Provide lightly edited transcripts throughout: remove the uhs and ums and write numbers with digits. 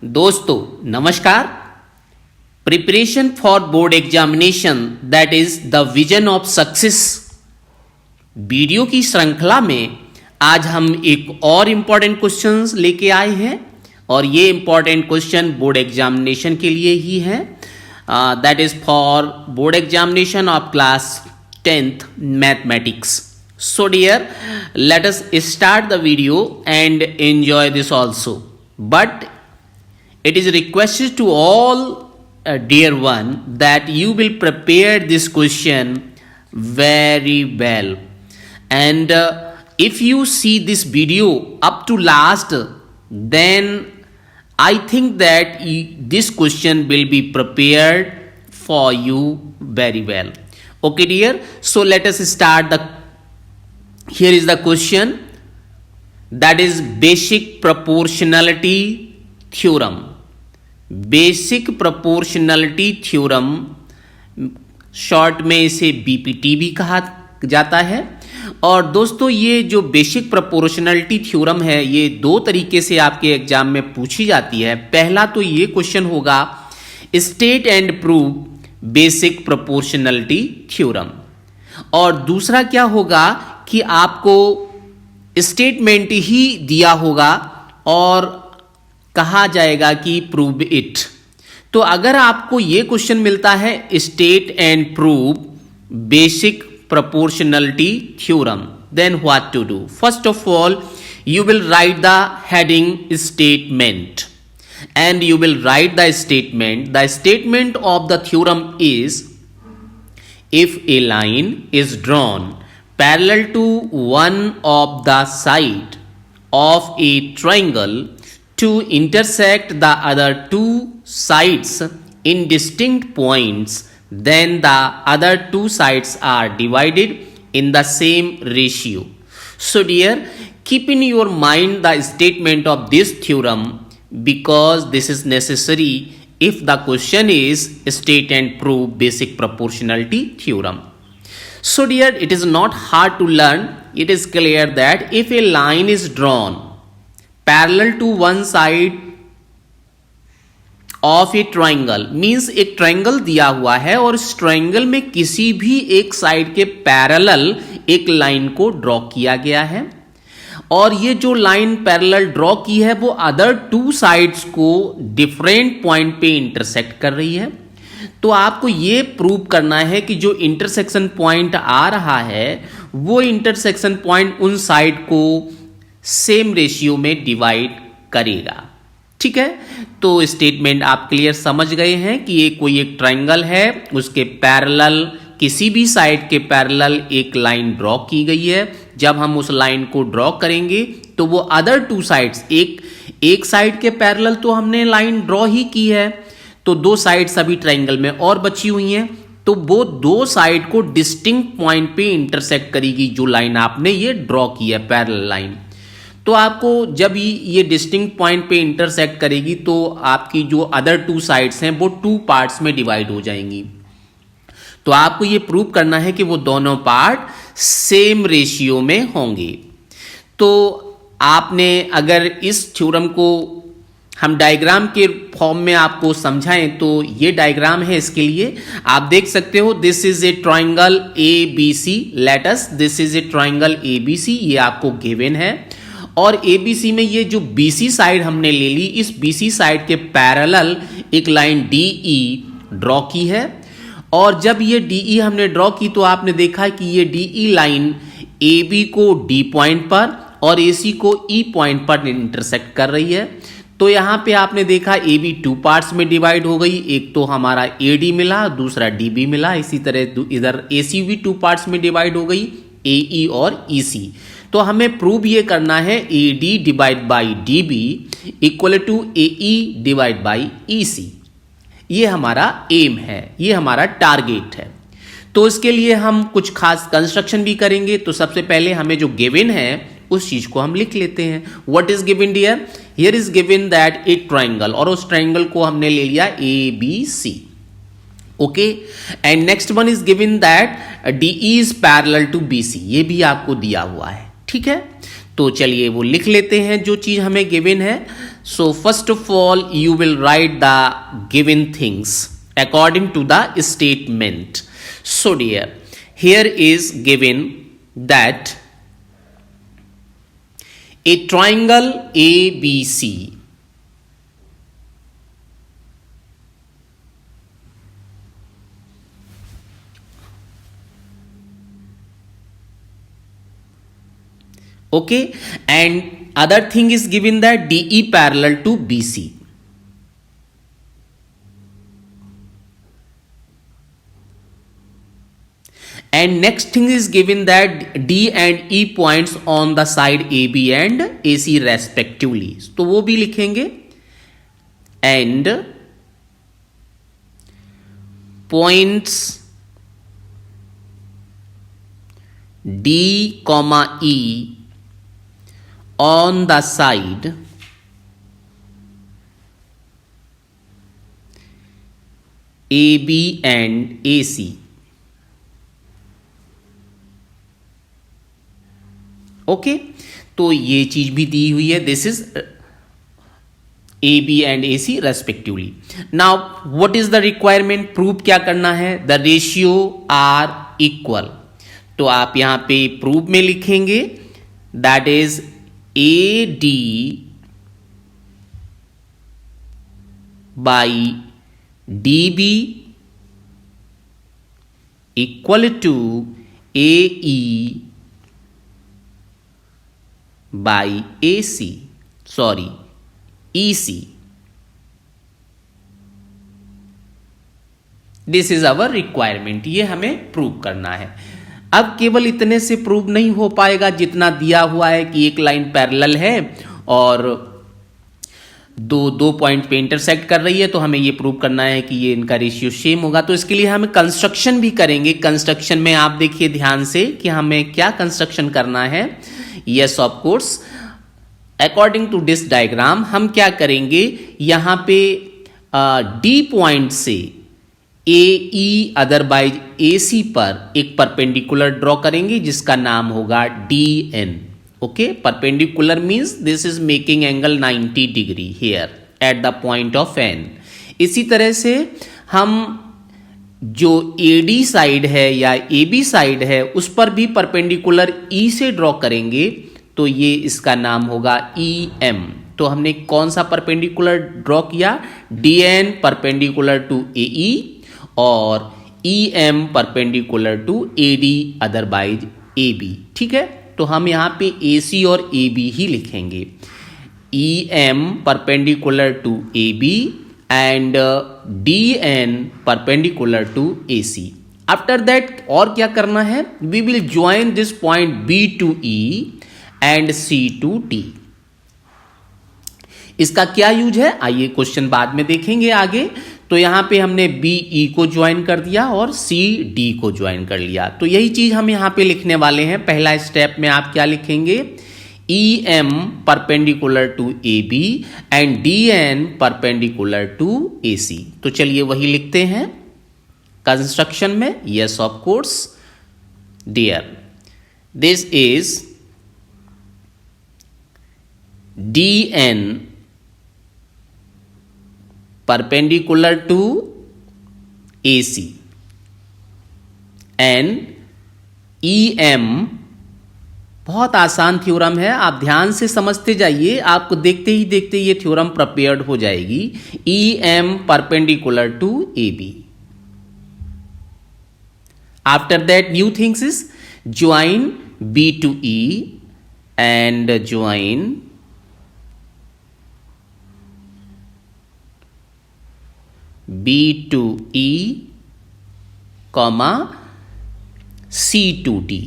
दोस्तों नमस्कार। Preparation for board examination that is the vision of success video की श्रृंखला में आज हम एक और इम्पॉर्टेंट क्वेश्चंस लेके आए हैं और ये इम्पॉर्टेंट क्वेश्चन बोर्ड एग्जामिनेशन के लिए ही है। That is for board examination of class 10th mathematics. So dear, let us start the video and enjoy this also. But it is requested to all dear one that you will prepare this question very well. And if you see this video up to last, then I think that this question will be prepared for you very well. Okay dear, so let us start the Here is the question, that is basic proportionality theorem. Basic proportionality theorem, short में इसे BPT भी कहा जाता है। और दोस्तों ये जो बेसिक प्रोपोर्शनलिटी थ्योरम है ये दो तरीके से आपके एग्जाम में पूछी जाती है। पहला तो ये क्वेश्चन होगा state and prove basic proportionality theorem, और दूसरा क्या होगा कि आपको स्टेटमेंट ही दिया होगा और कहा जाएगा कि प्रूव इट। तो अगर आपको ये क्वेश्चन मिलता है state and prove basic proportionality theorem, then what to do? First of all you will write the heading statement and you will write the statement. The statement of the theorem is, if a line is drawn parallel to one of the side of a triangle to intersect the other two sides in distinct points, then the other two sides are divided in the same ratio. So dear, keep in your mind the statement of this theorem because this is necessary if the question is state and prove basic proportionality theorem. So dear, it is not hard to learn. It is clear that if a line is drawn parallel to one side of a triangle, means एक triangle दिया हुआ है और इस triangle में किसी भी एक साइड के पैरेलल एक लाइन को ड्रॉ किया गया है और ये जो लाइन पैरेलल ड्रॉ की है वो अदर टू साइड्स को डिफरेंट पॉइंट पे इंटरसेक्ट कर रही है। तो आपको ये प्रूव करना है कि जो इंटरसेक्शन पॉइंट आ रहा है वो इंटरसेक्शन पॉइंट उन साइड को सेम रेशियो में डिवाइड करेगा। ठीक है, तो स्टेटमेंट आप क्लियर समझ गए हैं कि ये कोई एक ट्रायंगल है, उसके पैरेलल किसी भी साइड के पैरेलल एक लाइन ड्रॉ की गई है। जब हम उस लाइन को ड्रॉ करेंगे तो वो अदर टू साइड्स, एक साइड के पैरेलल तो हमने लाइन ड्रॉ ही की है, तो दो साइड्स अभी ट्रायंगल में और बची हुई हैं, तो वो दो साइड को डिस्टिंक्ट पॉइंट पे इंटरसेक्ट करेगी जो लाइन आपने ये ड्रॉ की है पैरेलल लाइन। तो आपको जब ये डिस्टिंक्ट पॉइंट पे इंटरसेक्ट करेगी तो आपकी जो अदर टू साइड्स हैं वो टू पार्ट्स में डिवाइड हो जाएंगी। तो आपको ये प्रूव करना है कि वो दोनों पार्ट सेम रेशियो में होंगे। तो आपने अगर इस थ्योरम को हम डायग्राम के फॉर्म में आपको समझाएं तो ये डायग्राम है, इसके लिए आप देख सकते हो this is A triangle ABC, late us this is A triangle ABC, ये आपको गिवन है और ABC में ये जो BC साइड हमने ले ली, इस BC साइड के पैरेलल एक लाइन DE ड्रॉ की है और जब ये DE हमने ड्रॉ की तो आपने देखा कि ये DE लाइन AB को D पॉइंट पर और AC को E पॉइंट पर इंटरसेक्ट कर रही है। तो यहाँ पे आपने देखा AB टू पार्ट्स में डिवाइड हो गई, एक तो हमारा AD मिला, दूसरा DB मिला, इसी तरह इधर AC भी टू पार्ट्स में डिवाइड हो गई, AE और EC। तो हमें प्रूव ये करना है AD divide by DB equal to AE divide by EC। ये हमारा एम है, ये हमारा टारगेट है। तो इसके लिए हम कुछ खास कंस्ट्रक्शन भी करेंगे। तो सबसे पहले हमें जो गिवन है उस चीज को हम लिख लेते हैं। What is given dear? Here is given that a triangle, और उस ट्रायंगल को हमने ले लिया ABC। Okay, and next one is given that DE is parallel to BC, ये भी आपको दिया हुआ है। ठीक है, तो चलिए वो लिख लेते हैं जो चीज हमें गिवन है। So first of all, you will write the given things according to the statement. So dear, here is given that a triangle ABC okay, and other thing is given that DE parallel to BC. And next thing is given that D and E points on the side AB and AC respectively. तो वो भी लिखेंगे. And points D, E on the side AB and AC. Okay, तो ये चीज भी दी हुई है. This is A B and A C respectively. Now what is the requirement? Prove क्या करना है? The ratio are equal. तो आप यहां पे प्रूव में लिखेंगे that is A D by D B equal to A E by AC, sorry, EC. This is our requirement. ये हमें प्रूव करना है. अब केवल इतने से प्रूव नहीं हो पाएगा जितना दिया हुआ है कि एक लाइन पैरेलल है और दो पॉइंट पे इंटरसेक्ट कर रही है, तो हमें ये प्रूव करना है कि ये इनका रेशियो सेम होगा. तो इसके लिए हमें कंस्ट्रक्शन भी करेंगे. कंस्ट्रक्शन में आप देखिए ध्यान से कि हमें क्या कंस्ट्रक्शन करना है. Yes of course, according to this diagram हम क्या करेंगे, यहां पे डी पॉइंट से ए ई अदरवाइज ए सी पर एक परपेंडिकुलर ड्रॉ करेंगे जिसका नाम होगा D N. Okay, perpendicular means this is making angle 90 degree here at the point of N. इसी तरह से हम जो AD साइड है या AB साइड है उस पर भी परपेंडिकुलर E से ड्रॉ करेंगे, तो ये इसका नाम होगा EM. तो हमने कौन सा परपेंडिकुलर ड्रॉ किया? DN परपेंडिकुलर टू AE और EM perpendicular to AD otherwise AB. ठीक है, तो हम यहाँ पे AC और AB ही लिखेंगे. EM perpendicular to AB and DN perpendicular to AC. After that और क्या करना है? We will join this point B to E and C to D. इसका क्या यूज है? आइए क्वेश्चन बाद में देखेंगे आगे. तो यहां पे हमने बी ई को ज्वाइन कर दिया और सी डी को ज्वाइन कर लिया. तो यही चीज हम यहां पे लिखने वाले हैं. पहला स्टेप में आप क्या लिखेंगे? EM perpendicular to AB and DN perpendicular to AC. तो चलिए वही लिखते हैं कंस्ट्रक्शन में. Yes of course dear, this is DN perpendicular to AC and EM. बहुत आसान थ्योरम है, आप ध्यान से समझते जाइए, आपको देखते ही देखते ये थ्योरम प्रिपेयर्ड हो जाएगी. EM perpendicular to AB. After that new things is join B to E and join B to E, C to D.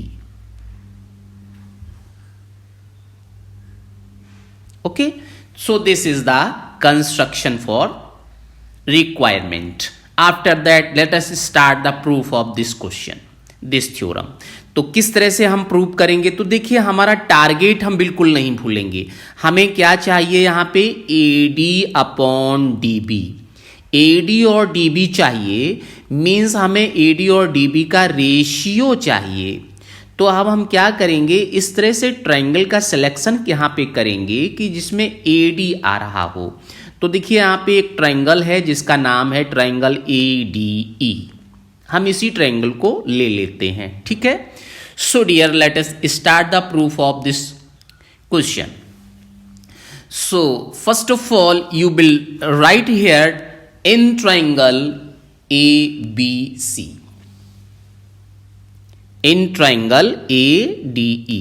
Okay, so this is the construction for requirement. After that let us start the proof of this question, this theorem. तो किस तरह से हम prove करेंगे? तो देखिए हमारा target हम बिल्कुल नहीं भूलेंगे. हमें क्या चाहिए यहाँ पे? AD upon DB. AD और DB चाहिए, मीन्स हमें AD और DB का रेशियो चाहिए. तो अब हम क्या करेंगे, इस तरह से ट्रायंगल का सिलेक्शन यहाँ पे करेंगे कि जिसमें AD आ रहा हो। तो देखिए यहाँ पे एक ट्रायंगल है जिसका नाम है ट्रायंगल ADE। हम इसी ट्रायंगल को ले लेते हैं, ठीक है। So dear, let us start the proof of this question. So first of all you will write here in triangle ABC, in triangle ADE.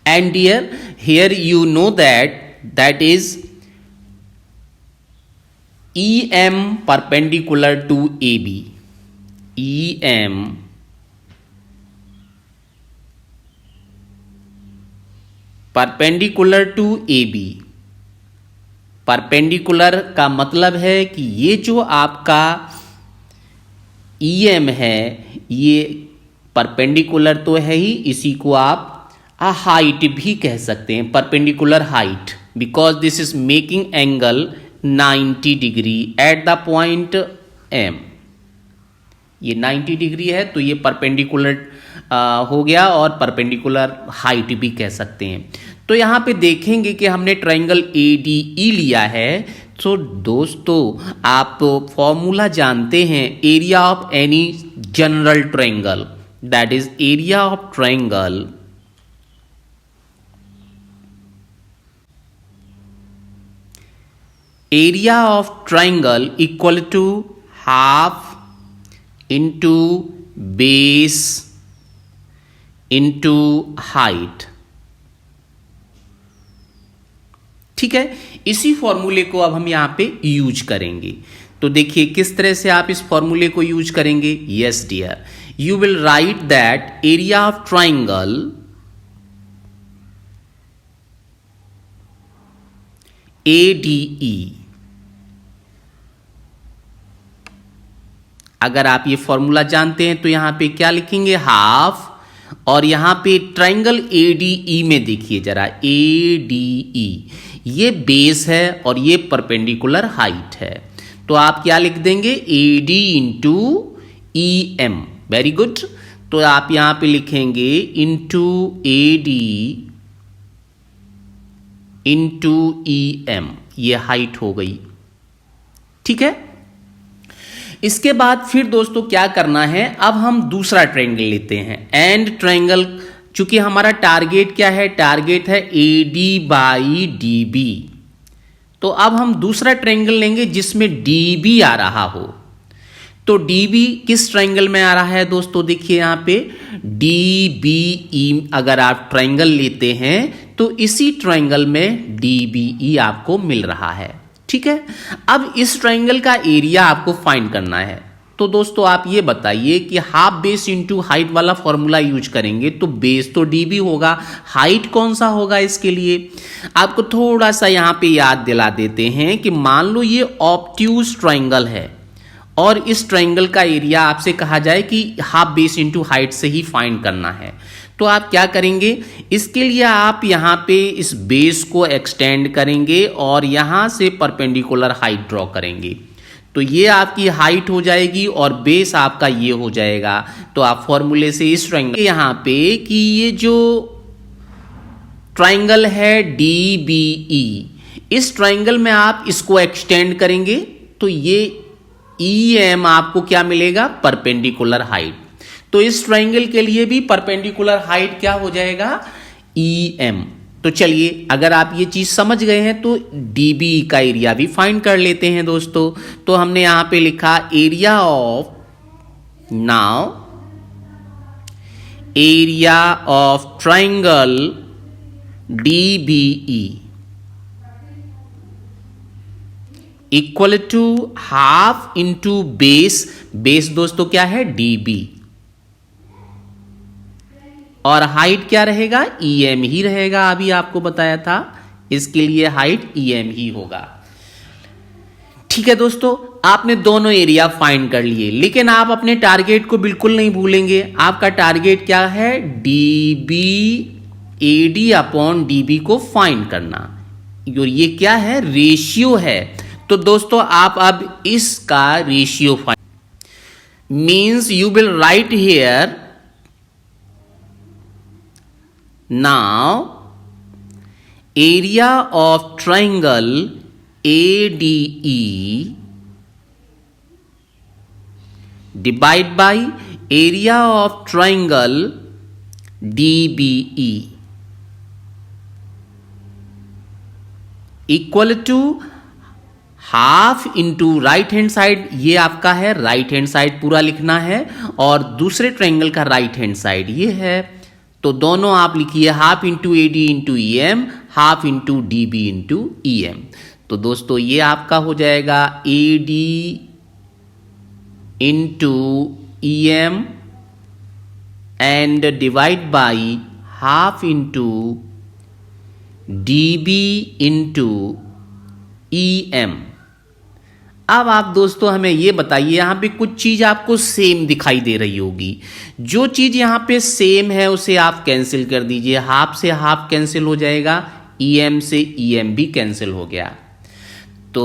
And dear, here you know that is EM perpendicular to AB. EM perpendicular to AB। Perpendicular का मतलब है कि ये जो आपका EM है ये perpendicular तो है ही, इसी को आप हाइट भी कह सकते हैं, perpendicular height, because this is making angle 90 degree at the point M। ये 90 डिग्री है तो ये परपेंडिकुलर हो गया, और परपेंडिकुलर हाइट भी कह सकते हैं। तो यहाँ पे देखेंगे कि हमने ट्रायंगल ADE लिया है। तो दोस्तों आप फॉर्मूला जानते हैं, area of any general triangle, that is area of triangle equal to half into base into height, ठीक है। इसी फॉर्मूले को अब हम यहां पे यूज करेंगे। तो देखिए किस तरह से आप इस फॉर्मूले को यूज करेंगे। Yes dear, you will write that area of triangle ADE। अगर आप ये फॉर्मूला जानते हैं तो यहां पे क्या लिखेंगे, हाफ, और यहां पे ट्रायंगल ADE में देखिए जरा, ADE ये बेस है और ये परपेंडिकुलर हाइट है, तो आप क्या लिख देंगे, AD into EM। Very good. तो आप यहां पे लिखेंगे इंटू AD इंटू EM, ये हाइट हो गई, ठीक है। इसके बाद फिर दोस्तों क्या करना है, अब हम दूसरा ट्रायंगल लेते हैं, एंड ट्रायंगल। चूंकि हमारा टारगेट क्या है, टारगेट है AD बाई DB। तो अब हम दूसरा ट्रायंगल लेंगे जिसमें DB आ रहा हो। तो DB किस ट्रायंगल में आ रहा है दोस्तों, देखिए यहां पे DBE अगर आप ट्रायंगल लेते हैं तो इसी ट्रायंगल में DBE आपको मिल रहा है, ठीक है। अब इस ट्रायंगल का एरिया आपको फाइंड करना है। तो दोस्तों आप ये बताइए कि हाफ बेस इंटू हाइट वाला फॉर्मूला यूज करेंगे तो बेस तो DB होगा, हाइट कौन सा होगा। इसके लिए आपको थोड़ा सा यहां पे याद दिला देते हैं कि मान लो ये ऑब्ट्यूज ट्रायंगल है और इस ट्रायंगल का एरिया आपसे कहा जाए कि हाफ बेस इंटू हाइट से ही फाइंड करना है। तो आप क्या करेंगे, इसके लिए आप यहाँ पे इस बेस को एक्सटेंड करेंगे और यहाँ से परपेंडिकुलर हाइट ड्रॉ करेंगे। तो ये आपकी हाइट हो जाएगी और बेस आपका ये हो जाएगा। तो आप फॉर्मूले से इस ट्रायंगल यहाँ पे कि ये जो ट्रायंगल है DBE, इस ट्रायंगल में आप इसको एक्सटेंड करेंगे तो ये EM आपको क्या मिलेगा, परपेंडिकुलर हाइट। तो इस ट्रायंगल के लिए भी परपेंडिकुलर हाइट क्या हो जाएगा, EM। तो चलिए अगर आप ये चीज समझ गए हैं तो DBE का एरिया भी फाइंड कर लेते हैं दोस्तों। तो हमने यहां पे लिखा area of, now area of triangle DBE equal to half into base, base दोस्तों क्या है, DB, और हाइट क्या रहेगा, EM ही रहेगा। अभी आपको बताया था इसके लिए हाइट EM ही होगा, ठीक है दोस्तों। आपने दोनों एरिया फाइंड कर लिए, लेकिन आप अपने टारगेट को बिल्कुल नहीं भूलेंगे। आपका टारगेट क्या है, AD अपॉन DB को फाइंड करना। और ये क्या है, रेशियो है। तो दोस्तों आप अब इसका ratio find, means you will write here now area of triangle ADE divide by area of triangle DBE equal to half into right hand side, ये आपका है राइट हैंड साइड पूरा लिखना है, और दूसरे ट्रायंगल का राइट हैंड साइड ये है। तो दोनों आप लिखिए half into AD into EM, half into DB into EM। तो दोस्तों ये आपका हो जाएगा AD into EM and divide by half into DB into EM। अब आप दोस्तों हमें ये बताइए, यहां पे कुछ चीज आपको सेम दिखाई दे रही होगी। जो चीज यहां पे सेम है उसे आप कैंसिल कर दीजिए, हाफ से हाफ कैंसिल हो जाएगा, EM से EM भी कैंसिल हो गया। तो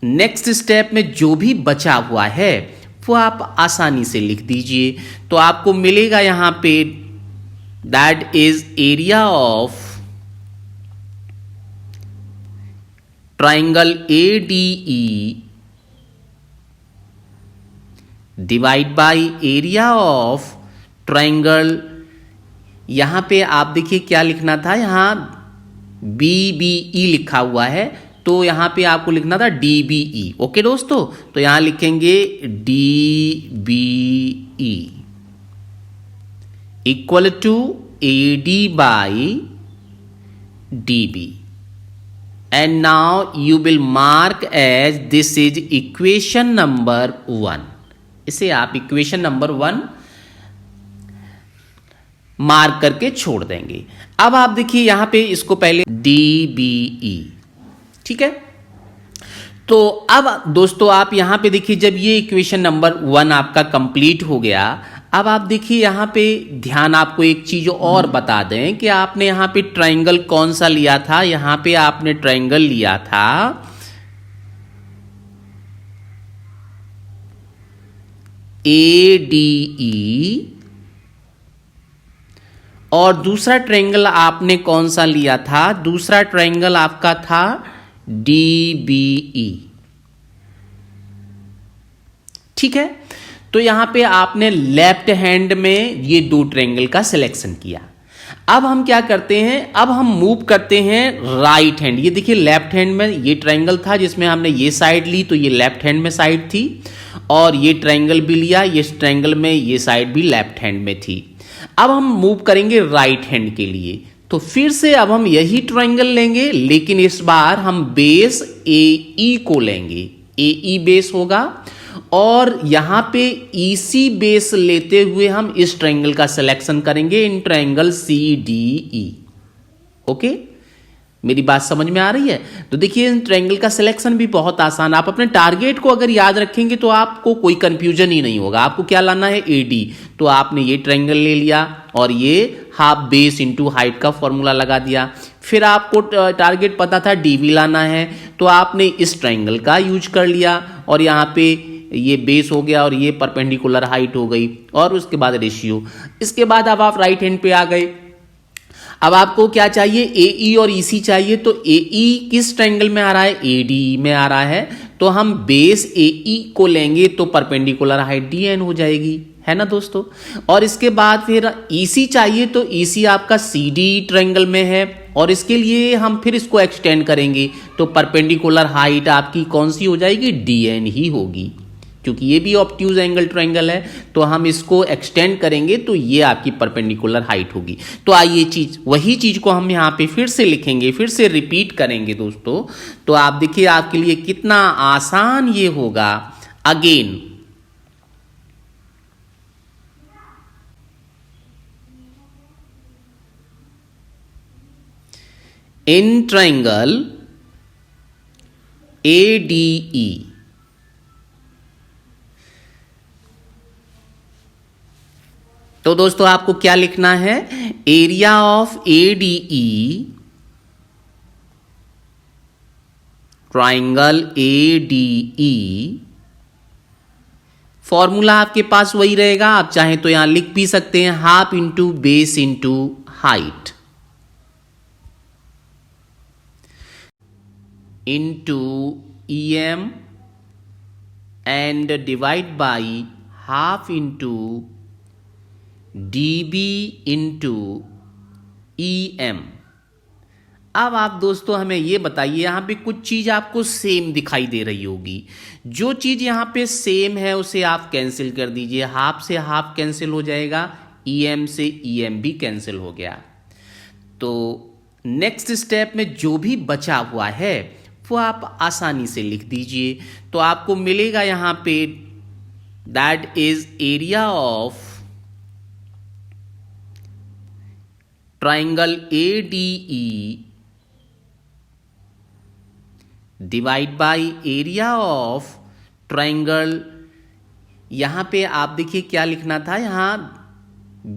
नेक्स्ट स्टेप में जो भी बचा हुआ है वो आप आसानी से लिख दीजिए। तो आपको मिलेगा यहां पे that is area of triangle ADE divide by area of triangle, यहां पे आप देखिए क्या लिखना था, यहां BBE लिखा हुआ है, तो यहां पे आपको लिखना था DBE। ओके दोस्तों, तो यहां लिखेंगे DBE equal to AD by DB and now you will mark as this is equation number 1। इसे आप इक्वेशन नंबर 1 मार्क करके छोड़ देंगे। अब आप देखिए यहां पे इसको पहले DBE, ठीक है। तो अब दोस्तों आप यहां पे देखिए जब ये इक्वेशन नंबर 1 आपका कंप्लीट हो गया, अब आप देखिए यहां पे ध्यान आपको एक चीज और बता दें कि आपने यहां पे ट्रायंगल कौन सा लिया था। यहां पे आपने ट्रायंगल लिया था ADE और दूसरा ट्रायंगल आपने कौन सा लिया था, दूसरा ट्रायंगल आपका था DBE, ठीक है। तो यहां पे आपने लेफ्ट हैंड में ये दो ट्रायंगल का सिलेक्शन किया। अब हम क्या करते हैं, अब हम मूव करते हैं राइट हैंड। ये देखिए लेफ्ट हैंड में ये ट्रायंगल था जिसमें हमने ये साइड ली, तो ये लेफ्ट हैंड में साइड थी, और ये ट्रायंगल भी लिया, ये ट्रायंगल में ये साइड भी लेफ्ट हैंड में थी। अब हम मूव करेंगे राइट हैंड के लिए, तो फिर से अब हम यही ट्रायंगल लेंगे, लेकिन इस बार हम बेस AE को लेंगे, AE बेस होगा, और यहां पे EC बेस लेते हुए हम इस ट्रायंगल का सिलेक्शन करेंगे इन ट्रायंगल CDE। ओके, मेरी बात समझ में आ रही है। तो देखिए इन ट्रायंगल का सिलेक्शन भी बहुत आसान, आप अपने टारगेट को अगर याद रखेंगे तो आपको कोई कंफ्यूजन ही नहीं होगा। आपको क्या लाना है, AD, तो आपने ये ट्रायंगल ले लिया और ये हाफ बेस इंटू हाइट का फॉर्मूला लगा दिया। फिर आपको टारगेट पता था DB लाना है, तो आपने इस ट्रायंगल का यूज कर लिया, और यहाँ पे ये बेस हो गया और ये परपेंडिकुलर हाइट हो गई, और उसके बाद रेशियो। इसके बाद अब आप राइट हैंड पे आ गए। अब आपको क्या चाहिए, AE और EC चाहिए। तो AE किस ट्रायंगल में आ रहा है, ADE में आ रहा है, तो हम बेस AE को लेंगे तो परपेंडिकुलर हाइट DN हो जाएगी, है ना दोस्तों। और इसके बाद फिर EC चाहिए, तो EC आपका CDE ट्रायंगल में है, और इसके लिए हम फिर इसको एक्सटेंड करेंगे, तो परपेंडिकुलर हाइट आपकी कौन सी हो जाएगी, DN ही होगी, क्योंकि ये भी ऑब्ट्यूज एंगल ट्रायंगल है, तो हम इसको एक्सटेंड करेंगे तो ये आपकी परपेंडिकुलर हाइट होगी। तो आइए वही चीज को हम यहाँ पे फिर से लिखेंगे, फिर से रिपीट करेंगे दोस्तों। तो आप देखिए आपके लिए कितना आसान ये होगा। अगेन इन ट्रायंगल ADE तो दोस्तों आपको क्या लिखना है, area of ADE triangle ADE, formula आपके पास वही रहेगा, आप चाहें तो यहां लिख भी सकते हैं half into base into height into EM and divide by half into DB into EM। अब आप दोस्तों हमें ये बताइए, यहाँ पे कुछ चीज़ आपको सेम दिखाई दे रही होगी। जो चीज़ यहाँ पे सेम है उसे आप कैंसिल कर दीजिए, हाफ से हाफ कैंसिल हो जाएगा, EM से EM भी कैंसिल हो गया। तो नेक्स्ट स्टेप में जो भी बचा हुआ है वो आप आसानी से लिख दीजिए। तो आपको मिलेगा यहाँ पे that is area of triangle ADE divide by area of triangle, यहां पे आप देखिए क्या लिखना था, यहां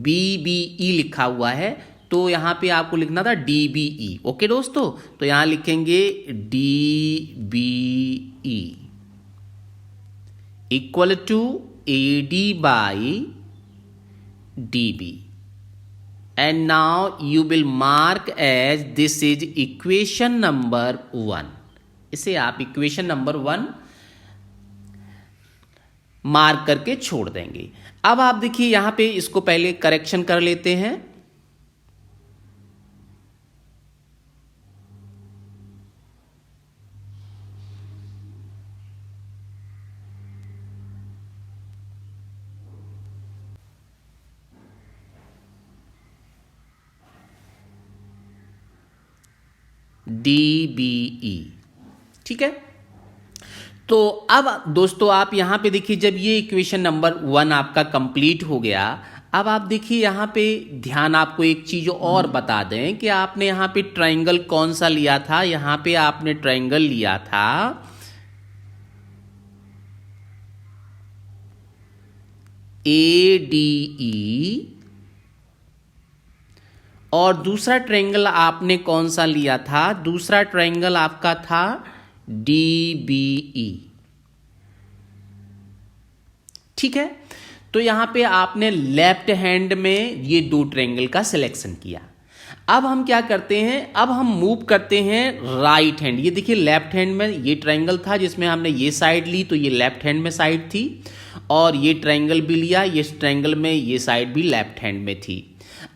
BBE लिखा हुआ है, तो यहां पे आपको लिखना था DBE। ओके दोस्तों, तो यहां लिखेंगे DBE equal to AD by DB, and now you will mark as this is equation number 1। इसे आप इक्वेशन नंबर 1 मार्क करके छोड़ देंगे। अब आप देखिए यहां पे इसको पहले करेक्शन कर लेते हैं। DBE, ठीक है। तो अब दोस्तों आप यहां पे देखिए, जब ये इक्वेशन नंबर 1 आपका कंप्लीट हो गया, अब आप देखिए यहां पे ध्यान आपको एक चीज और बता दें कि आपने यहां पे ट्रायंगल कौन सा लिया था। यहां पे आपने ट्रायंगल लिया था ADE, और दूसरा ट्रायंगल आपने कौन सा लिया था, दूसरा ट्रायंगल आपका था DBE, ठीक है। तो यहां पे आपने लेफ्ट हैंड में ये दो ट्रायंगल का सिलेक्शन किया। अब हम क्या करते हैं, अब हम मूव करते हैं राइट हैंड। ये देखिए लेफ्ट हैंड में ये ट्रायंगल था जिसमें हमने ये साइड ली, तो ये लेफ्ट हैंड में साइड थी, और ये ट्रायंगल भी लिया, ये ट्रायंगल में ये साइड भी लेफ्ट हैंड में थी।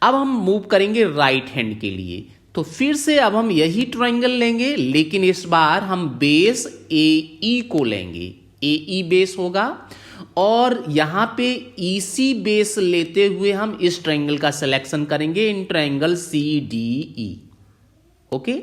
अब हम मूव करेंगे राइट हैंड के लिए, तो फिर से अब हम यही ट्रायंगल लेंगे, लेकिन इस बार हम बेस AE को लेंगे। AE बेस होगा, और यहां पे EC बेस लेते हुए हम इस ट्रायंगल का सिलेक्शन करेंगे इन ट्रायंगल CDE। ओके,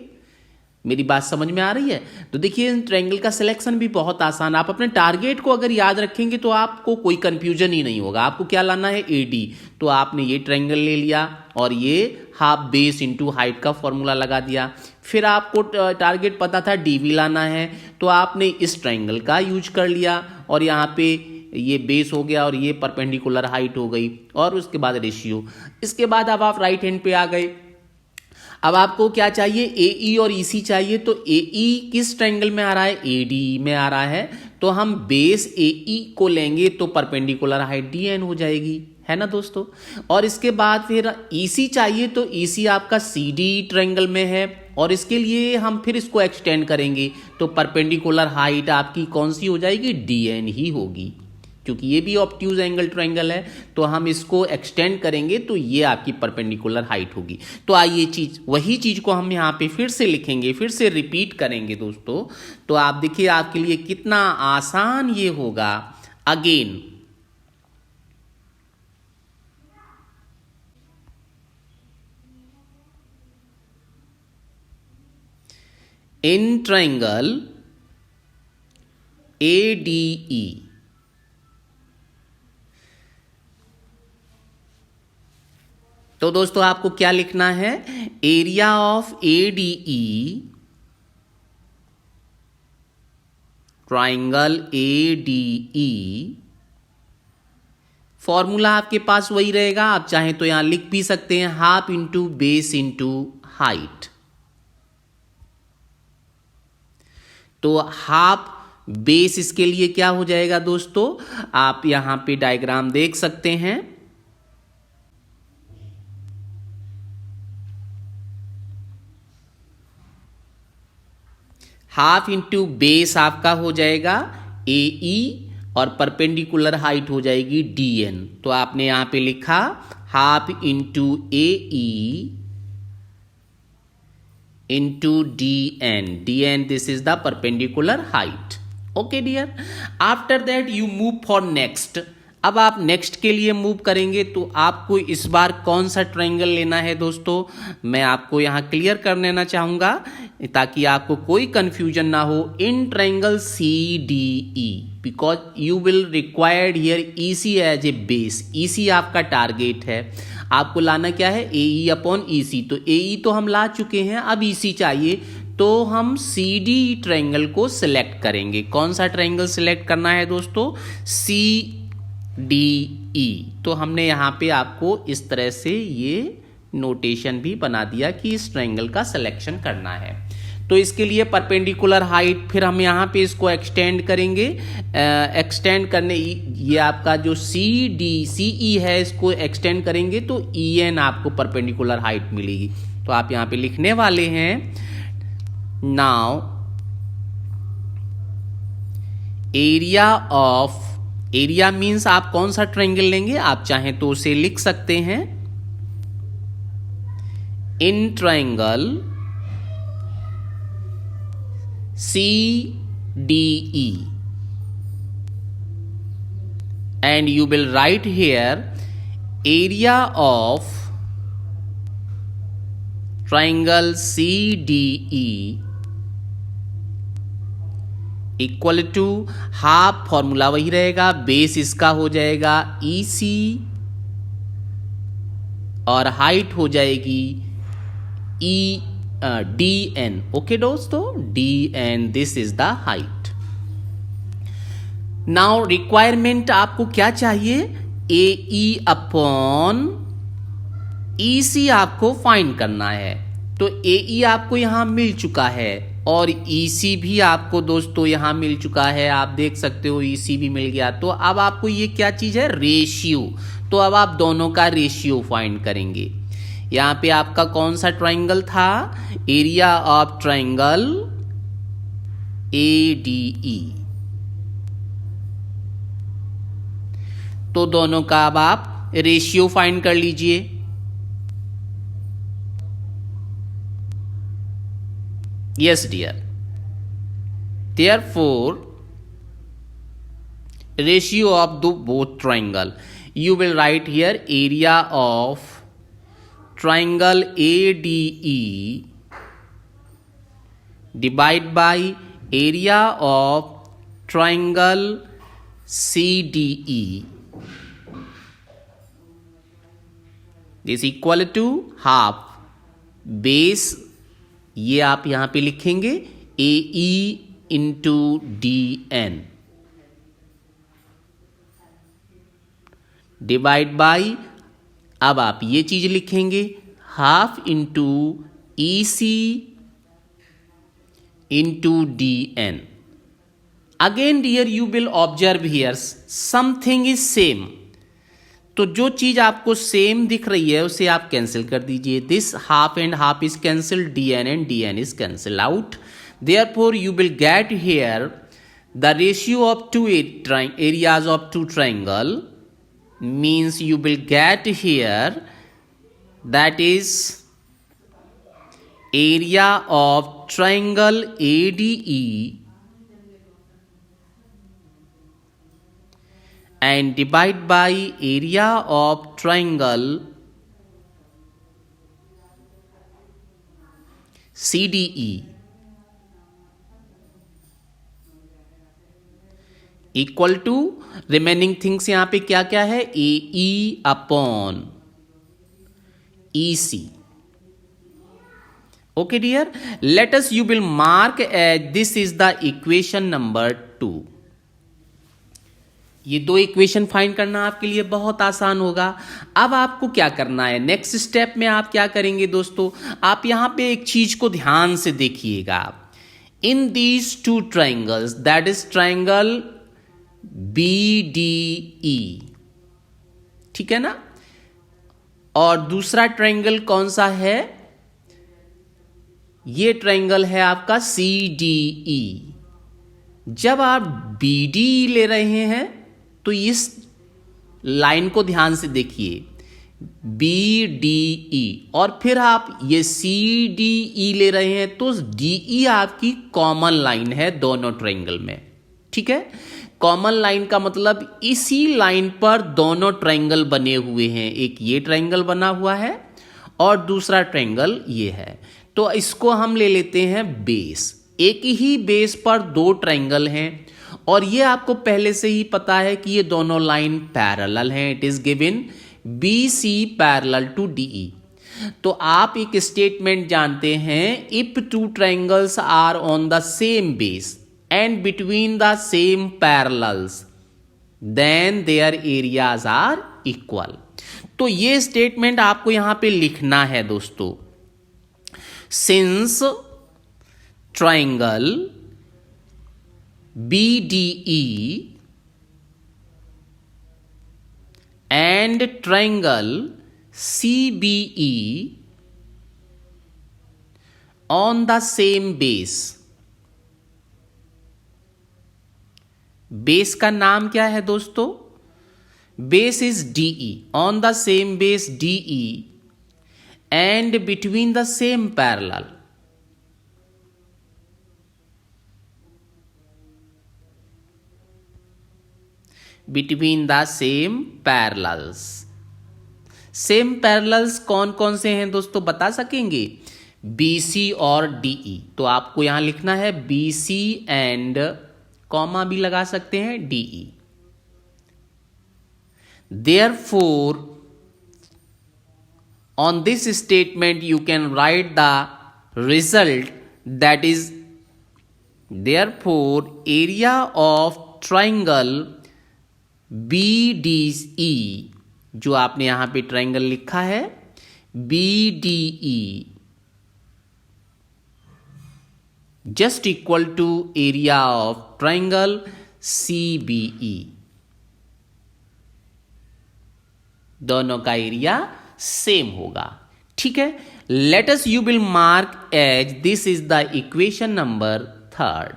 मेरी बात समझ में आ रही है। तो देखिए इन ट्रायंगल का सिलेक्शन भी बहुत आसान, आप अपने टारगेट को अगर याद रखेंगे तो आपको कोई कंफ्यूजन ही नहीं होगा। आपको क्या लाना है, AD, तो आपने ये ट्रायंगल ले लिया और ये हाफ बेस इंटू हाइट का फॉर्मूला लगा दिया। फिर आपको टारगेट पता था DB लाना है, तो आपने इस ट्रायंगल का यूज कर लिया, और यहाँ पे ये बेस हो गया और ये परपेंडिकुलर हाइट हो गई, और उसके बाद रेशियो। इसके बाद अब आप राइट हैंड पे आ गए। अब आपको क्या चाहिए, AE और EC चाहिए। तो AE किस ट्रायंगल में आ रहा है, ADE में आ रहा है, तो हम बेस AE को लेंगे तो परपेंडिकुलर हाइट DN हो जाएगी, है ना दोस्तों। और इसके बाद फिर EC चाहिए, तो EC आपका CDE ट्रायंगल में है, और इसके लिए हम फिर इसको एक्सटेंड करेंगे, तो परपेंडिकुलर हाइट आपकी कौन सी हो जाएगी, DN ही होगी, क्योंकि ये भी ऑब्ट्यूज एंगल ट्रायंगल है। तो हम इसको एक्सटेंड करेंगे तो ये आपकी परपेंडिकुलर हाइट होगी। तो आइए वही चीज को हम यहाँ पे फिर से लिखेंगे, फिर से रिपीट करेंगे दोस्तों। तो आप देखिए आपके लिए कितना आसान ये होगा। अगेन इन ट्रायंगल ADE, तो दोस्तों आपको क्या लिखना है, area of ADE triangle ADE, formula आपके पास वही रहेगा, आप चाहें तो यहां लिख भी सकते हैं half into base into height तो हाफ बेस इसके लिए क्या हो जाएगा दोस्तों, आप यहां पे डायग्राम देख सकते हैं। हाफ इंटू बेस आपका हो जाएगा AE और परपेंडिकुलर हाइट हो जाएगी DN। तो आपने यहां पे लिखा half into AE into DN, this is the perpendicular height. Okay dear, after that you move for next। अब आप नेक्स्ट के लिए मूव करेंगे तो आपको इस बार कौन सा ट्रायंगल लेना है दोस्तों, मैं आपको यहाँ क्लियर कर देना चाहूँगा ताकि आपको कोई कंफ्यूजन ना हो। In triangle CDE because you will required here EC as a base. EC आपका टारगेट है, आपको लाना क्या है AE अपॉन EC। तो AE तो हम ला चुके हैं, अब EC चाहिए, तो हम CDE ट्रायंगल को सिलेक्ट करेंगे। कौन सा ट्रायंगल सिलेक्ट करना है दोस्तों, CDE। तो हमने यहाँ पे आपको इस तरह से ये नोटेशन भी बना दिया कि इस ट्रायंगल का सिलेक्शन करना है। तो इसके लिए परपेंडिकुलर हाइट, फिर हम यहाँ पे इसको एक्सटेंड करेंगे। एक्सटेंड करने ये आपका जो CE है इसको एक्सटेंड करेंगे तो EN आपको परपेंडिकुलर हाइट मिलेगी। तो आप यहाँ पे लिखने वाले हैं नाउ एरिया मीन्स आप कौन सा ट्रायंगल लेंगे, आप चाहें तो उसे लिख सकते हैं इन triangle CDE and you will write here area of triangle CDE equal to half, formula वही रहेगा, बेस इसका हो जाएगा EC और हाइट हो जाएगी DN। ओके दोस्तों, DN, this is the height. Now requirement आपको क्या चाहिए, AE अपॉन EC आपको फाइंड करना है। तो AE आपको यहां मिल चुका है और EC भी आपको दोस्तों यहां मिल चुका है, आप देख सकते हो EC भी मिल गया। तो अब आपको ये क्या चीज है, रेशियो। तो अब आप दोनों का रेशियो फाइंड करेंगे। यहां पे आपका कौन सा ट्रायंगल था, एरिया ऑफ ट्रायंगल ADE। तो दोनों का अब आप रेशियो फाइंड कर लीजिए। Yes dear, therefore ratio of the both triangle, you will write here area of triangle ADE divide by area of triangle CDE is equal to half base, ये आप यहां पे लिखेंगे AE into DN divide by, अब आप ये चीज लिखेंगे half into EC into DN। Again dear you will observe here something is same. तो जो चीज आपको सेम दिख रही है उसे आप कैंसिल कर दीजिए। This half and half is cancel, DN and DN is cancel out. Therefore you will get here the ratio of two areas of two triangle means you will get here that is area of triangle ADE and divide by area of triangle CDE equal to remaining things यहां पे क्या क्या है, AE upon EC। Okay dear, let us you will mark as this is the equation number 2। ये दो equation find करना आपके लिए बहुत आसान होगा। अब आपको क्या करना है, नेक्स्ट स्टेप में आप क्या करेंगे दोस्तों, आप यहां पे एक चीज को ध्यान से देखिएगा। in these two triangles, that is triangle BDE, ठीक है ना। और दूसरा ट्रायंगल कौन सा है, ये ट्रायंगल है आपका CDE। जब आप BDE ले रहे हैं तो इस लाइन को ध्यान से देखिए, BDE, और फिर आप ये CDE ले रहे हैं तो DE आपकी कॉमन लाइन है दोनों ट्रायंगल में, ठीक है। कॉमन लाइन का मतलब इसी लाइन पर दोनों ट्रायंगल बने हुए हैं, एक ये ट्रायंगल बना हुआ है और दूसरा ट्रायंगल ये है। तो इसको हम ले लेते हैं बेस, एक ही बेस पर दो ट्रायंगल हैं और ये आपको पहले से ही पता है कि ये दोनों लाइन पैरेलल हैं। It is given BC parallel to DE। तो आप एक स्टेटमेंट जानते हैं, if two triangles are on the same base and between the same parallels then their areas are equal। तो ये स्टेटमेंट आपको यहां पे लिखना है दोस्तों। since triangle BDE and triangle CBE on the same base, base का नाम क्या है दोस्तों, base is DE, on the same base DE and between the same parallel, between the same parallels. Same parallels कौन कौन से हैं दोस्तों, बता सकेंगे, BC और DE। तो आपको यहां लिखना है BC एंड कॉमा भी लगा सकते हैं DE। Therefore, on this statement you can write the result, that is, therefore area of triangle BDE, जो आपने यहां पे ट्रायंगल लिखा है BDE, just equal to area of triangle CBE। दोनों का एरिया सेम होगा, ठीक है। Let us you will mark as this is the equation number 3।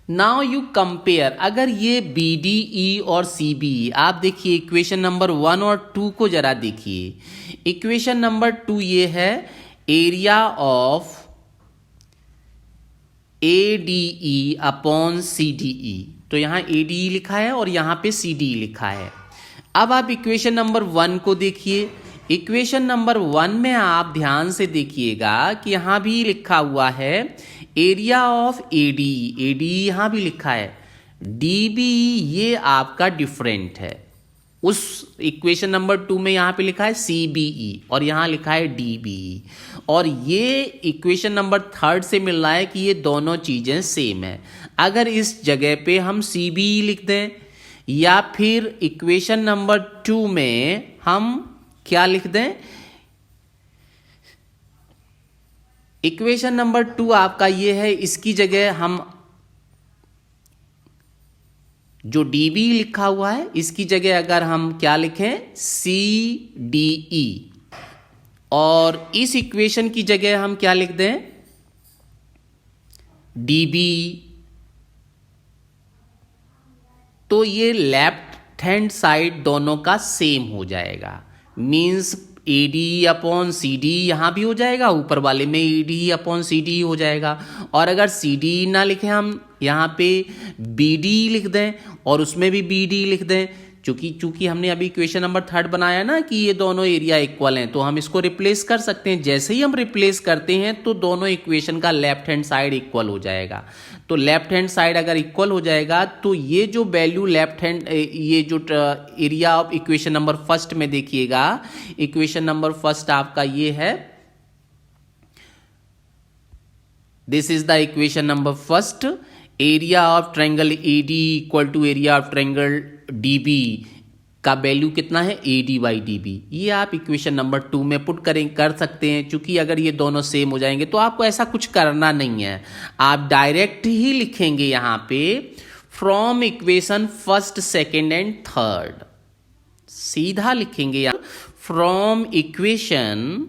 Now you compare, अगर ये BDE और CBE, आप देखिए इक्वेशन नंबर 1 और 2 को जरा देखिए। इक्वेशन नंबर 2 ये है area of ADE upon CDE, तो यहां ADE लिखा है और यहां पे CDE लिखा है। अब आप इक्वेशन नंबर 1 को देखिए। इक्वेशन नंबर 1 में आप ध्यान से देखिएगा कि यहां भी लिखा हुआ है एरिया ऑफ ADE, ADE यहां भी लिखा है, DBE ये आपका डिफरेंट है। उस इक्वेशन नंबर 2 में यहां पे लिखा है CBE और यहां लिखा है DBE, और ये इक्वेशन नंबर 3 से मिल रहा है कि ये दोनों चीजें सेम है। अगर इस जगह पे हम CBE लिख दें या फिर इक्वेशन नंबर 2 में हम क्या लिख दें, इक्वेशन नंबर 2 आपका ये है, इसकी जगह हम जो DB लिखा हुआ है इसकी जगह अगर हम क्या लिखें CDE, और इस इक्वेशन की जगह हम क्या लिख दें DB, तो ये लेफ्ट हैंड साइड दोनों का सेम हो जाएगा। मींस ADE अपॉन CD यहां भी हो जाएगा, ऊपर वाले में ADE अपॉन CD हो जाएगा। और अगर CDE ना लिखें हम यहां पे BDE लिख दें और उसमें भी BDE लिख दें, चूंकि हमने अभी इक्वेशन नंबर 3 बनाया ना कि ये दोनों एरिया इक्वल हैं, तो हम इसको रिप्लेस कर सकते हैं। जैसे ही हम रिप्लेस करते हैं तो दोनों इक्वेशन का लेफ्ट हैंड साइड इक्वल हो जाएगा। तो लेफ्ट हैंड साइड अगर इक्वल हो जाएगा तो ये जो वैल्यू लेफ्ट हैंड, ये जो एरिया ऑफ इक्वेशन नंबर 1 में देखिएगा, इक्वेशन नंबर 1 आपका ये है, this is the equation number 1, area of triangle AD equal to area of triangle DB का वैल्यू कितना है AD/dB। ये आप इक्वेशन नंबर 2 में पुट कर सकते हैं। चूंकि अगर ये दोनों सेम हो जाएंगे तो आपको ऐसा कुछ करना नहीं है, आप डायरेक्ट ही लिखेंगे यहाँ पे from equation first, second and third, सीधा लिखेंगे यहाँ from equation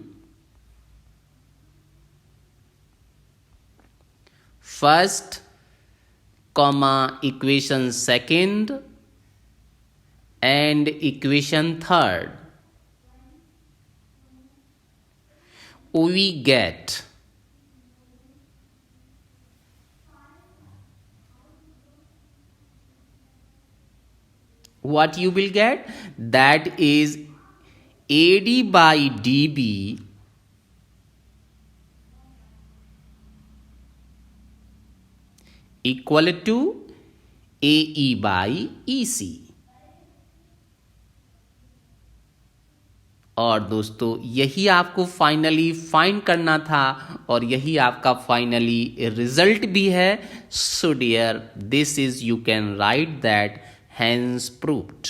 first comma equation second and equation third, we get what you will get, that is AD/dB equal to AE/EC। और दोस्तों यही आपको फाइनली फाइंड करना था और यही आपका फाइनली रिजल्ट भी है। So dear, this is you can write that hence proved.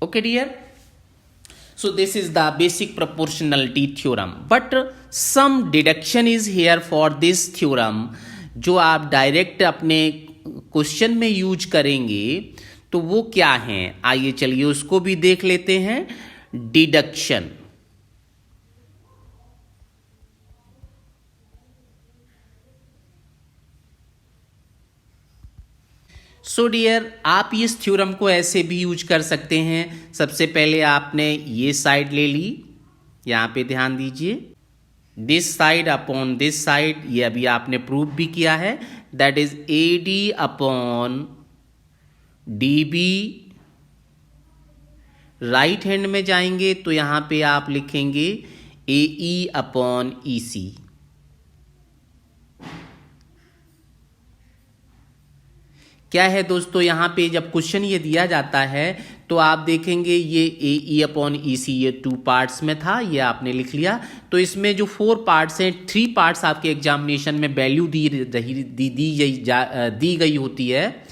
Okay dear, so this is the basic proportionality theorem, but some deduction is here for this theorem जो आप direct अपने क्वेश्चन में use करेंगे। तो वो क्या है, आइए चलिए उसको भी देख लेते हैं। डिडक्शन, सो डियर, आप इस थ्योरम को ऐसे भी यूज कर सकते हैं। सबसे पहले आपने ये साइड ले ली, यहां पे ध्यान दीजिए, this side upon this side, ये अभी आपने प्रूव भी किया है, that is AD/dB। Right hand में जाएंगे तो यहां पे आप लिखेंगे AE/EC। क्या है दोस्तों, यहाँ पे जब क्वेश्चन ये दिया जाता है तो आप देखेंगे ये AE/EC ये 2 पार्ट्स में था, ये आपने लिख लिया। तो इसमें जो 4 पार्ट्स हैं, 3 पार्ट्स आपके एग्जामिनेशन में वैल्यू दी गई होती है।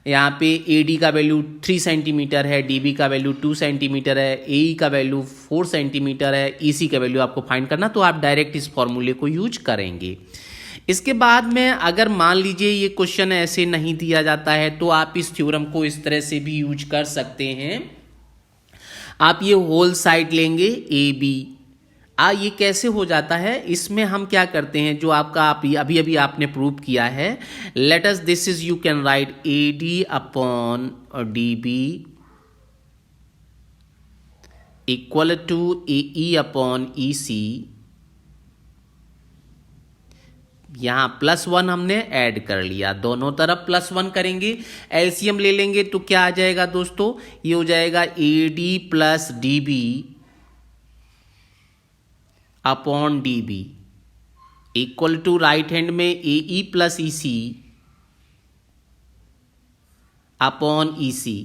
यहाँ पे AD का वैल्यू 3 सेंटीमीटर है, DB का वैल्यू 2 सेंटीमीटर है, AE का वैल्यू 4 सेंटीमीटर है, EC का वैल्यू आपको फाइंड करना, तो आप डायरेक्ट इस फॉर्मूले को यूज करेंगे। इसके बाद में अगर मान लीजिए ये क्वेश्चन ऐसे नहीं दिया जाता है तो आप इस थ्योरम को इस तरह से भी यूज कर सकते हैं। आप ये होल साइड लेंगे AB। ये कैसे हो जाता है, इसमें हम क्या करते हैं, जो आपका अभी अभी आपने प्रूव किया है, let us this is you can write AD/dB equal to AE/EC। यहां +1 हमने ऐड कर लिया, दोनों तरफ +1 करेंगे, एलसीएम ले लेंगे तो क्या आ जाएगा दोस्तों, ये हो जाएगा AD+dB upon DB equal to right hand में AE+EC अपॉन EC।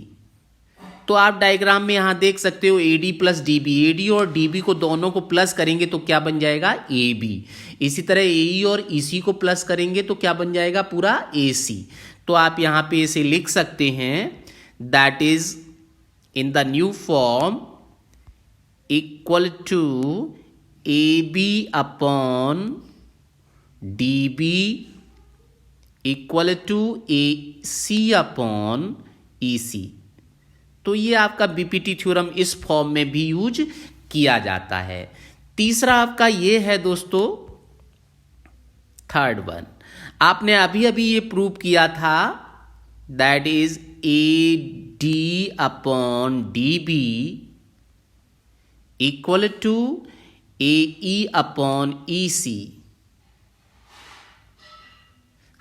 तो आप डायग्राम में यहां देख सकते हो AD+dB, AD और DB को दोनों को प्लस करेंगे तो क्या बन जाएगा AB। इसी तरह AE और EC को प्लस करेंगे तो क्या बन जाएगा पूरा AC। तो आप यहां पे इसे लिख सकते हैं, that is in the new form equal to AB/dB equal to AC/EC। तो ये आपका बीपीटी थ्योरम इस फॉर्म में भी यूज किया जाता है। तीसरा आपका ये है दोस्तों, थर्ड वन, आपने अभी अभी ये प्रूव किया था, that is AD/dB equal to AE/EC।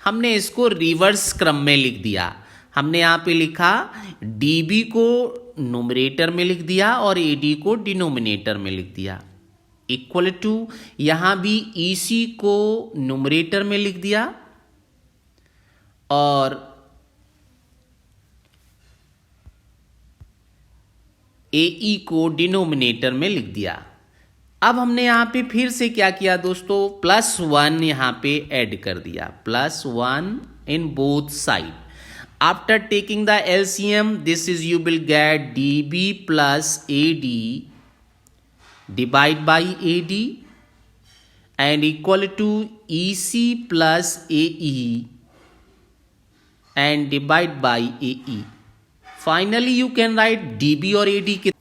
हमने इसको रिवर्स क्रम में लिख दिया। हमने यहां पे लिखा DB को न्यूमरेटर में लिख दिया और AD को डिनोमिनेटर में लिख दिया, इक्वल टू यहां भी EC को न्यूमरेटर में लिख दिया और AE को डिनोमिनेटर में लिख दिया। अब हमने यहाँ पे फिर से क्या किया दोस्तों, +1 यहाँ पे ऐड कर दिया, +1 in both side. After taking the LCM, this is you will get dB plus AD divide by AD and equal to EC plus AE and divide by AE. Finally you can write dB और AD के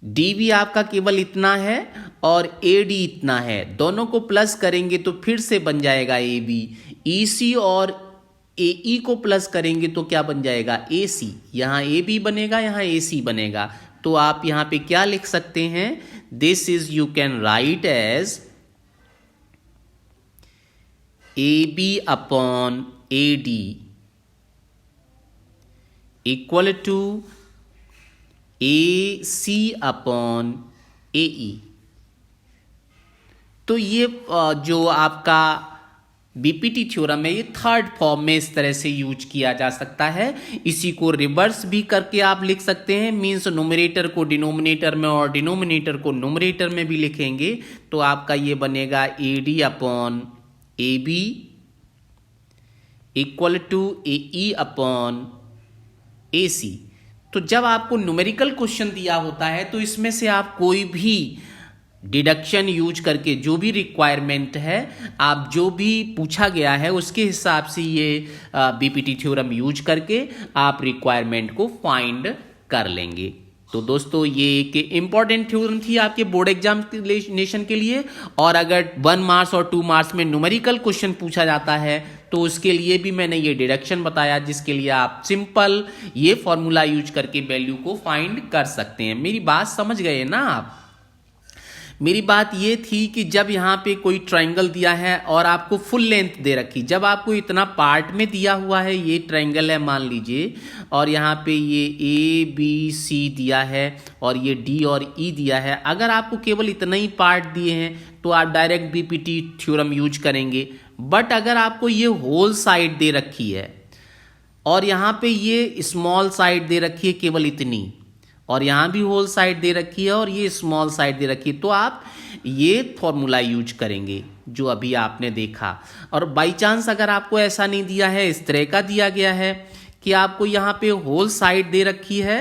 dB आपका केवल इतना है और AD इतना है, दोनों को प्लस करेंगे तो फिर से बन जाएगा AB. EC और AE को प्लस करेंगे तो क्या बन जाएगा, AC. यहाँ AB बनेगा, यहाँ AC बनेगा. तो आप यहाँ पे क्या लिख सकते हैं, this is you can write as AB upon AD equal to AC upon AE. तो ये जो आपका बीपीटी थ्योरम है, ये थर्ड फॉर्म में इस तरह से यूज किया जा सकता है. इसी को रिवर्स भी करके आप लिख सकते हैं, मीन्स न्यूमरेटर को डिनोमिनेटर में और डिनोमिनेटर को न्यूमरेटर में भी लिखेंगे तो आपका ये बनेगा AD upon AB equal to AE upon AC. तो जब आपको न्यूमेरिकल क्वेश्चन दिया होता है तो इसमें से आप कोई भी डिडक्शन यूज करके, जो भी रिक्वायरमेंट है, आप जो भी पूछा गया है उसके हिसाब से ये बीपीटी थ्योरम यूज करके आप रिक्वायरमेंट को फाइंड कर लेंगे. तो दोस्तों ये एक इंपॉर्टेंट थ्योरम थी आपके बोर्ड एग्जामिनेशन के लिए. और अगर 1 मार्क्स और 2 मार्क्स में न्यूमेरिकल क्वेश्चन पूछा जाता है तो उसके लिए भी मैंने ये डिडक्शन बताया, जिसके लिए आप सिंपल ये फॉर्मूला यूज करके वैल्यू को फाइंड कर सकते हैं. मेरी बात समझ गए ना आप? मेरी बात ये थी कि जब यहाँ पे कोई ट्रायंगल दिया है और आपको फुल लेंथ दे रखी, जब आपको इतना पार्ट में दिया हुआ है, ये ट्रायंगल है मान लीजिए, और यहाँ पे ये ABC दिया है और ये D और E दिया है. अगर आपको केवल इतना ही पार्ट दिए हैं तो आप डायरेक्ट बीपीटी थ्योरम यूज करेंगे. बट अगर आपको ये होल साइड दे रखी है और यहाँ पे ये स्मॉल साइड दे रखी है केवल इतनी, और यहाँ भी होल साइड दे रखी है और ये स्मॉल साइड दे रखी है, तो आप ये फॉर्मूला यूज करेंगे जो अभी आपने देखा. और बाय चांस अगर आपको ऐसा नहीं दिया है, इस तरह का दिया गया है कि आपको यहाँ पे होल साइड दे रखी है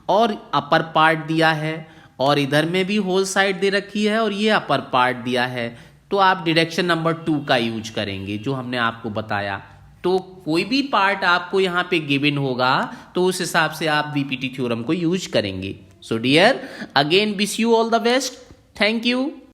और अपर पार्ट दिया है, और इधर में भी होल साइड दे रखी है और ये अपर पार्ट दिया है, तो आप डिडक्शन नंबर 2 का यूज करेंगे जो हमने आपको बताया. तो कोई भी पार्ट आपको यहाँ पे गिवन होगा तो उस हिसाब से आप बीपीटी थ्योरम को यूज करेंगे. So dear, again wish you all the best. Thank you.